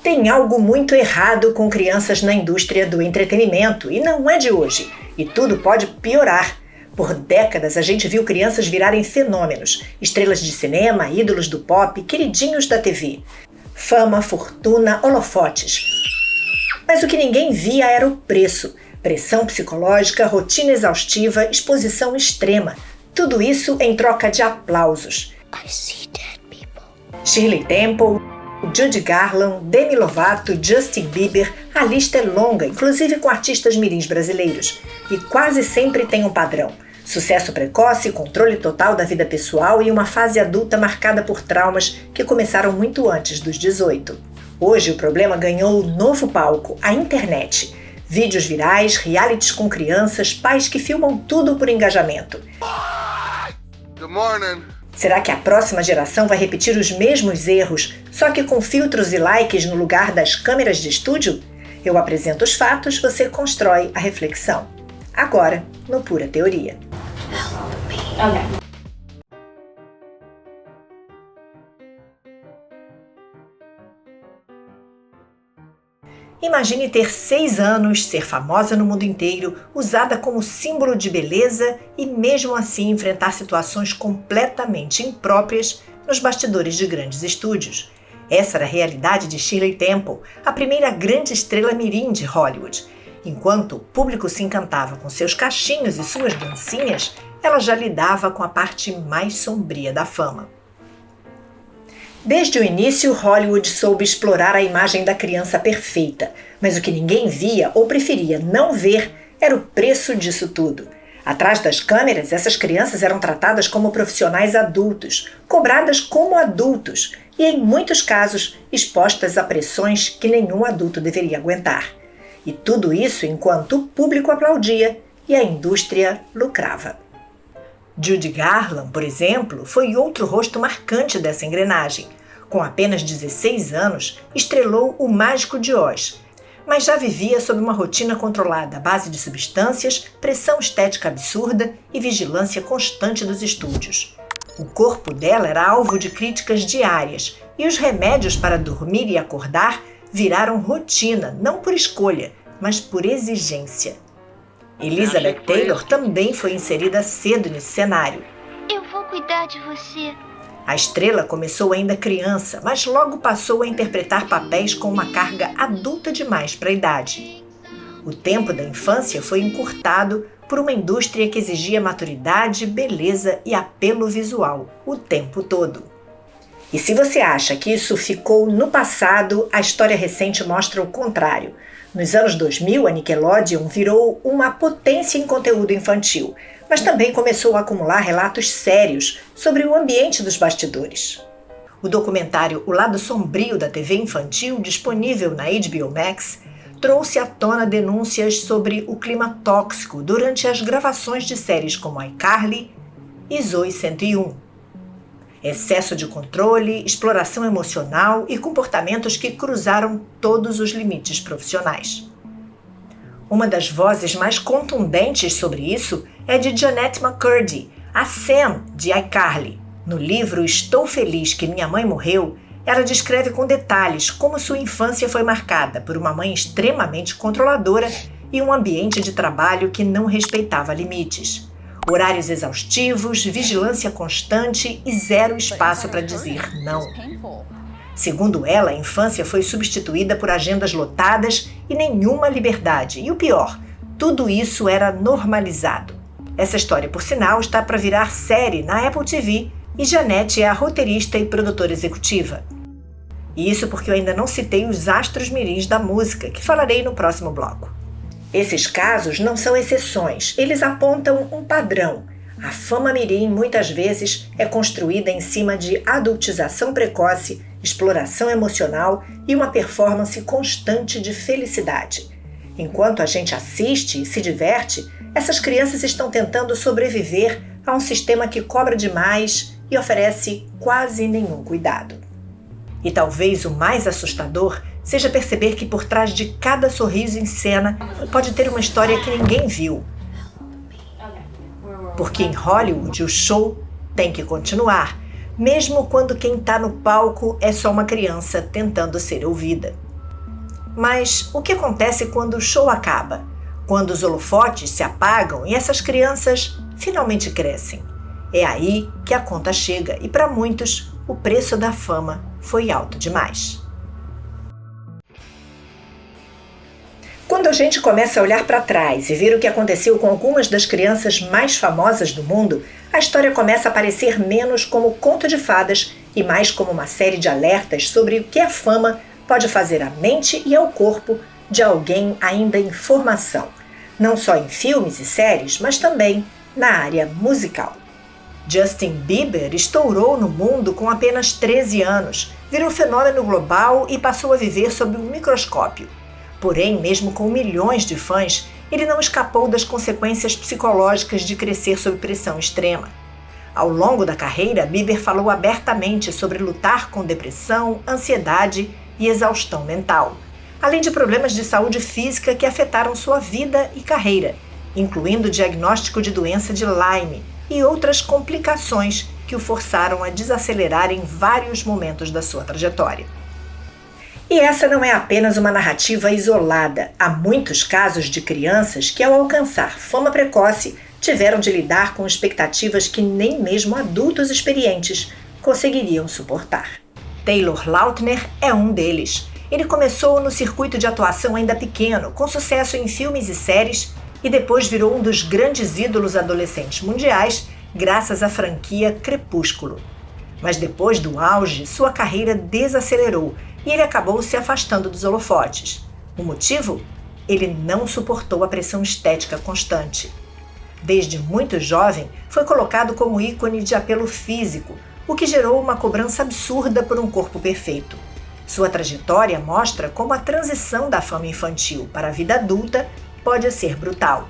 Tem algo muito errado com crianças na indústria do entretenimento e não é de hoje. E tudo pode piorar. Por décadas a gente viu crianças virarem fenômenos, estrelas de cinema, ídolos do pop, queridinhos da TV. Fama, fortuna, holofotes. Mas o que ninguém via era o preço. Pressão psicológica, rotina exaustiva, exposição extrema. Tudo isso em troca de aplausos. Shirley Temple, Judy Garland, Demi Lovato, Justin Bieber, a lista é longa, inclusive com artistas mirins brasileiros. E quase sempre tem um padrão. Sucesso precoce, controle total da vida pessoal e uma fase adulta marcada por traumas que começaram muito antes dos 18. Hoje o problema ganhou um novo palco, a internet. Vídeos virais, realities com crianças, pais que filmam tudo por engajamento. Good morning. Será que a próxima geração vai repetir os mesmos erros, só que com filtros e likes no lugar das câmeras de estúdio? Eu apresento os fatos, você constrói a reflexão. Agora, no Pura Teoria. Okay. Imagine ter 6 anos, ser famosa no mundo inteiro, usada como símbolo de beleza e mesmo assim enfrentar situações completamente impróprias nos bastidores de grandes estúdios. Essa era a realidade de Shirley Temple, a primeira grande estrela mirim de Hollywood. Enquanto o público se encantava com seus cachinhos e suas dancinhas, ela já lidava com a parte mais sombria da fama. Desde o início, Hollywood soube explorar a imagem da criança perfeita, mas o que ninguém via ou preferia não ver era o preço disso tudo. Atrás das câmeras, essas crianças eram tratadas como profissionais adultos, cobradas como adultos e, em muitos casos, expostas a pressões que nenhum adulto deveria aguentar. E tudo isso enquanto o público aplaudia e a indústria lucrava. Judy Garland, por exemplo, foi outro rosto marcante dessa engrenagem. Com apenas 16 anos, estrelou O Mágico de Oz, mas já vivia sob uma rotina controlada à base de substâncias, pressão estética absurda e vigilância constante dos estúdios. O corpo dela era alvo de críticas diárias e os remédios para dormir e acordar viraram rotina, não por escolha, mas por exigência. Elizabeth Taylor também foi inserida cedo nesse cenário. Eu vou cuidar de você. A estrela começou ainda criança, mas logo passou a interpretar papéis com uma carga adulta demais para a idade. O tempo da infância foi encurtado por uma indústria que exigia maturidade, beleza e apelo visual o tempo todo. E se você acha que isso ficou no passado, a história recente mostra o contrário. Nos anos 2000, a Nickelodeon virou uma potência em conteúdo infantil, mas também começou a acumular relatos sérios sobre o ambiente dos bastidores. O documentário O Lado Sombrio da TV Infantil, disponível na HBO Max, trouxe à tona denúncias sobre o clima tóxico durante as gravações de séries como iCarly e Zoey 101. Excesso de controle, exploração emocional e comportamentos que cruzaram todos os limites profissionais. Uma das vozes mais contundentes sobre isso é de Jennette McCurdy, a Sam de iCarly. No livro Estou Feliz que Minha Mãe Morreu, ela descreve com detalhes como sua infância foi marcada por uma mãe extremamente controladora e um ambiente de trabalho que não respeitava limites. Horários exaustivos, vigilância constante e zero espaço para dizer não. Segundo ela, a infância foi substituída por agendas lotadas e nenhuma liberdade. E o pior, tudo isso era normalizado. Essa história, por sinal, está para virar série na Apple TV e Jennette é a roteirista e produtora executiva. E isso porque eu ainda não citei os astros mirins da música, que falarei no próximo bloco. Esses casos não são exceções, eles apontam um padrão. A fama mirim muitas vezes é construída em cima de adultização precoce, exploração emocional e uma performance constante de felicidade. Enquanto a gente assiste e se diverte, essas crianças estão tentando sobreviver a um sistema que cobra demais e oferece quase nenhum cuidado. E talvez o mais assustador seja perceber que por trás de cada sorriso em cena pode ter uma história que ninguém viu. Porque em Hollywood o show tem que continuar, mesmo quando quem está no palco é só uma criança tentando ser ouvida. Mas o que acontece quando o show acaba? Quando os holofotes se apagam e essas crianças finalmente crescem? É aí que a conta chega e, para muitos, o preço da fama foi alto demais. Quando a gente começa a olhar para trás e ver o que aconteceu com algumas das crianças mais famosas do mundo, a história começa a parecer menos como conto de fadas e mais como uma série de alertas sobre o que a fama pode fazer à mente e ao corpo de alguém ainda em formação, não só em filmes e séries, mas também na área musical. Justin Bieber estourou no mundo com apenas 13 anos, virou fenômeno global e passou a viver sob um microscópio. Porém, mesmo com milhões de fãs, ele não escapou das consequências psicológicas de crescer sob pressão extrema. Ao longo da carreira, Bieber falou abertamente sobre lutar com depressão, ansiedade e exaustão mental, além de problemas de saúde física que afetaram sua vida e carreira, incluindo o diagnóstico de doença de Lyme e outras complicações que o forçaram a desacelerar em vários momentos da sua trajetória. E essa não é apenas uma narrativa isolada. Há muitos casos de crianças que, ao alcançar fama precoce, tiveram de lidar com expectativas que nem mesmo adultos experientes conseguiriam suportar. Taylor Lautner é um deles. Ele começou no circuito de atuação ainda pequeno, com sucesso em filmes e séries, e depois virou um dos grandes ídolos adolescentes mundiais, graças à franquia Crepúsculo. Mas depois do auge, sua carreira desacelerou e ele acabou se afastando dos holofotes. O motivo? Ele não suportou a pressão estética constante. Desde muito jovem, foi colocado como ícone de apelo físico, o que gerou uma cobrança absurda por um corpo perfeito. Sua trajetória mostra como a transição da fama infantil para a vida adulta pode ser brutal.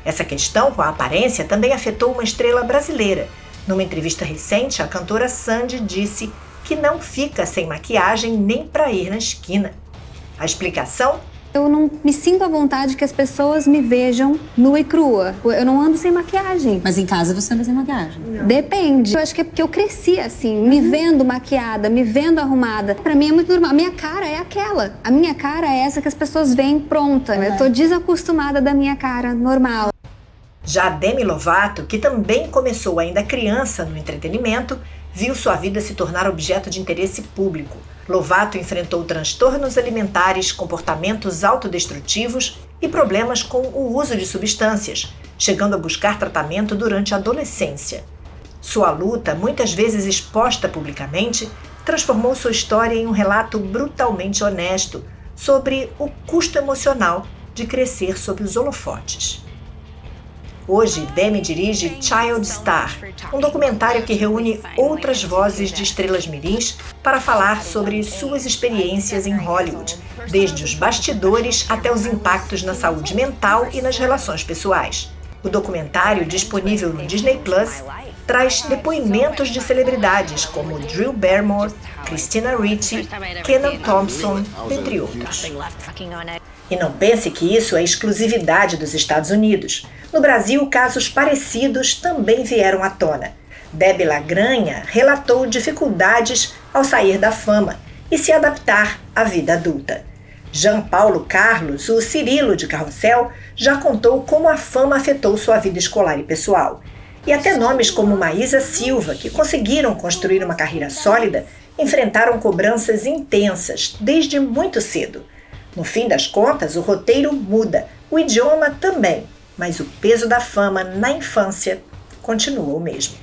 Essa questão com a aparência também afetou uma estrela brasileira. Numa entrevista recente, a cantora Sandy disse que não fica sem maquiagem nem para ir na esquina. A explicação? Eu não me sinto à vontade que as pessoas me vejam nua e crua. Eu não ando sem maquiagem. Mas em casa você anda sem maquiagem? Não. Depende. Eu acho que é porque eu cresci assim, me vendo maquiada, me vendo arrumada. Pra mim é muito normal. A minha cara é aquela. A minha cara é essa que as pessoas veem pronta. Eu tô desacostumada da minha cara normal. Já Demi Lovato, que também começou ainda criança no entretenimento, viu sua vida se tornar objeto de interesse público. Lovato enfrentou transtornos alimentares, comportamentos autodestrutivos e problemas com o uso de substâncias, chegando a buscar tratamento durante a adolescência. Sua luta, muitas vezes exposta publicamente, transformou sua história em um relato brutalmente honesto sobre o custo emocional de crescer sob os holofotes. Hoje, Demi dirige Child Star, um documentário que reúne outras vozes de estrelas mirins para falar sobre suas experiências em Hollywood, desde os bastidores até os impactos na saúde mental e nas relações pessoais. O documentário, disponível no Disney Plus, traz depoimentos de celebridades como Drew Barrymore, Christina Ricci, Kenan Thompson, entre outros. E não pense que isso é exclusividade dos Estados Unidos. No Brasil, casos parecidos também vieram à tona. Debbie Lagranha relatou dificuldades ao sair da fama e se adaptar à vida adulta. Jean Paulo Carlos, o Cirilo de Carrossel, já contou como a fama afetou sua vida escolar e pessoal. E até nomes como Maísa Silva, que conseguiram construir uma carreira sólida, enfrentaram cobranças intensas desde muito cedo. No fim das contas, o roteiro muda, o idioma também, mas o peso da fama na infância continua o mesmo.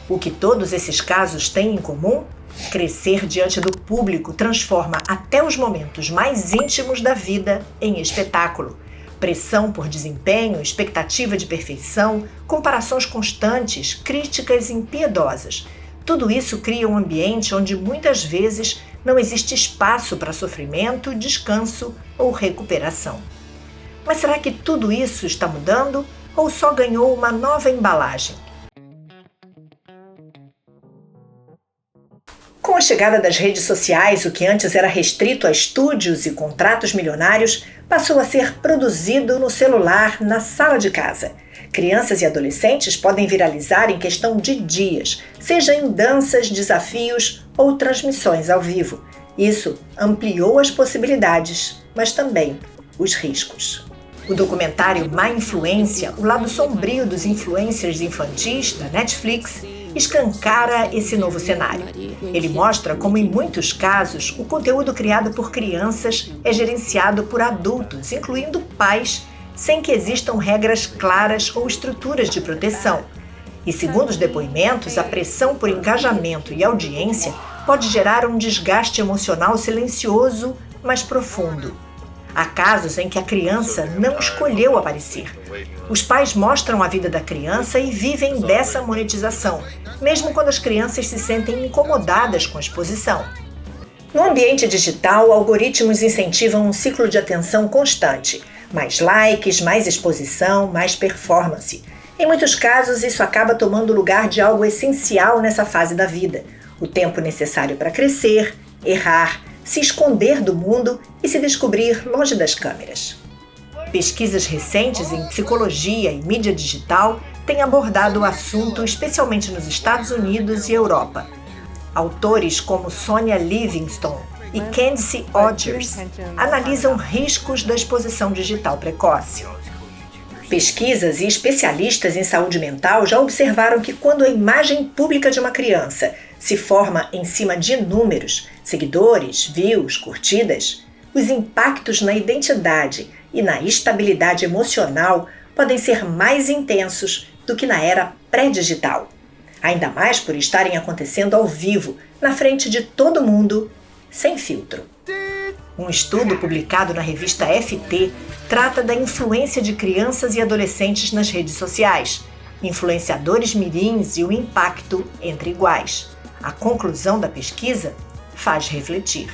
O que todos esses casos têm em comum? Crescer diante do público transforma até os momentos mais íntimos da vida em espetáculo. Pressão por desempenho, expectativa de perfeição, comparações constantes, críticas impiedosas. Tudo isso cria um ambiente onde muitas vezes não existe espaço para sofrimento, descanso ou recuperação. Mas será que tudo isso está mudando ou só ganhou uma nova embalagem? Com a chegada das redes sociais, o que antes era restrito a estúdios e contratos milionários passou a ser produzido no celular, na sala de casa. Crianças e adolescentes podem viralizar em questão de dias, seja em danças, desafios ou transmissões ao vivo. Isso ampliou as possibilidades, mas também os riscos. O documentário Má Influência, o lado sombrio dos influencers infantis, da Netflix, escancara esse novo cenário. Ele mostra como, em muitos casos, o conteúdo criado por crianças é gerenciado por adultos, incluindo pais, sem que existam regras claras ou estruturas de proteção. E, segundo os depoimentos, a pressão por engajamento e audiência pode gerar um desgaste emocional silencioso, mas profundo. Há casos em que a criança não escolheu aparecer. Os pais mostram a vida da criança e vivem dessa monetização, mesmo quando as crianças se sentem incomodadas com a exposição. No ambiente digital, algoritmos incentivam um ciclo de atenção constante. Mais likes, mais exposição, mais performance. Em muitos casos, isso acaba tomando o lugar de algo essencial nessa fase da vida. O tempo necessário para crescer, errar, se esconder do mundo e se descobrir longe das câmeras. Pesquisas recentes em psicologia e mídia digital têm abordado o assunto, especialmente nos Estados Unidos e Europa. Autores como Sonia Livingstone e Candice Odgers analisam riscos da exposição digital precoce. Pesquisas e especialistas em saúde mental já observaram que quando a imagem pública de uma criança se forma em cima de números, seguidores, views, curtidas, os impactos na identidade e na estabilidade emocional podem ser mais intensos do que na era pré-digital. Ainda mais por estarem acontecendo ao vivo, na frente de todo mundo, sem filtro. Um estudo publicado na revista FT trata da influência de crianças e adolescentes nas redes sociais, influenciadores mirins e o impacto entre iguais. A conclusão da pesquisa faz refletir.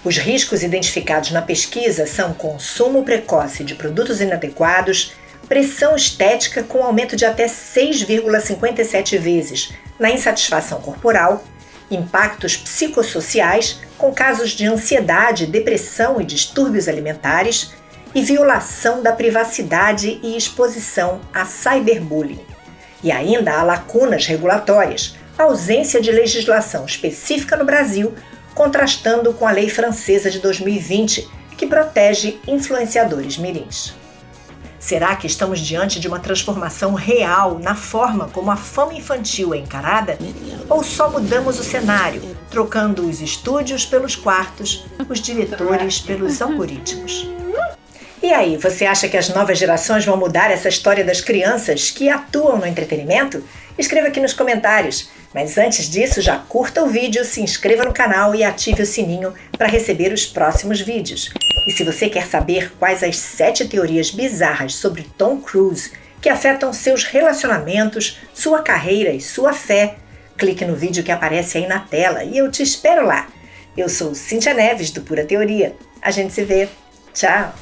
Os riscos identificados na pesquisa são consumo precoce de produtos inadequados, pressão estética com aumento de até 6,57 vezes na insatisfação corporal, impactos psicossociais com casos de ansiedade, depressão e distúrbios alimentares e violação da privacidade e exposição a cyberbullying. E ainda há lacunas regulatórias, ausência de legislação específica no Brasil, contrastando com a lei francesa de 2020, que protege influenciadores mirins. Será que estamos diante de uma transformação real na forma como a fama infantil é encarada? Ou só mudamos o cenário, trocando os estúdios pelos quartos, os diretores pelos algoritmos? E aí, você acha que as novas gerações vão mudar essa história das crianças que atuam no entretenimento? Escreva aqui nos comentários. Mas antes disso, já curta o vídeo, se inscreva no canal e ative o sininho para receber os próximos vídeos. E se você quer saber quais as 7 teorias bizarras sobre Tom Cruise que afetam seus relacionamentos, sua carreira e sua fé, clique no vídeo que aparece aí na tela e eu te espero lá. Eu sou Cíntia Neves, do Pura Teoria. A gente se vê. Tchau!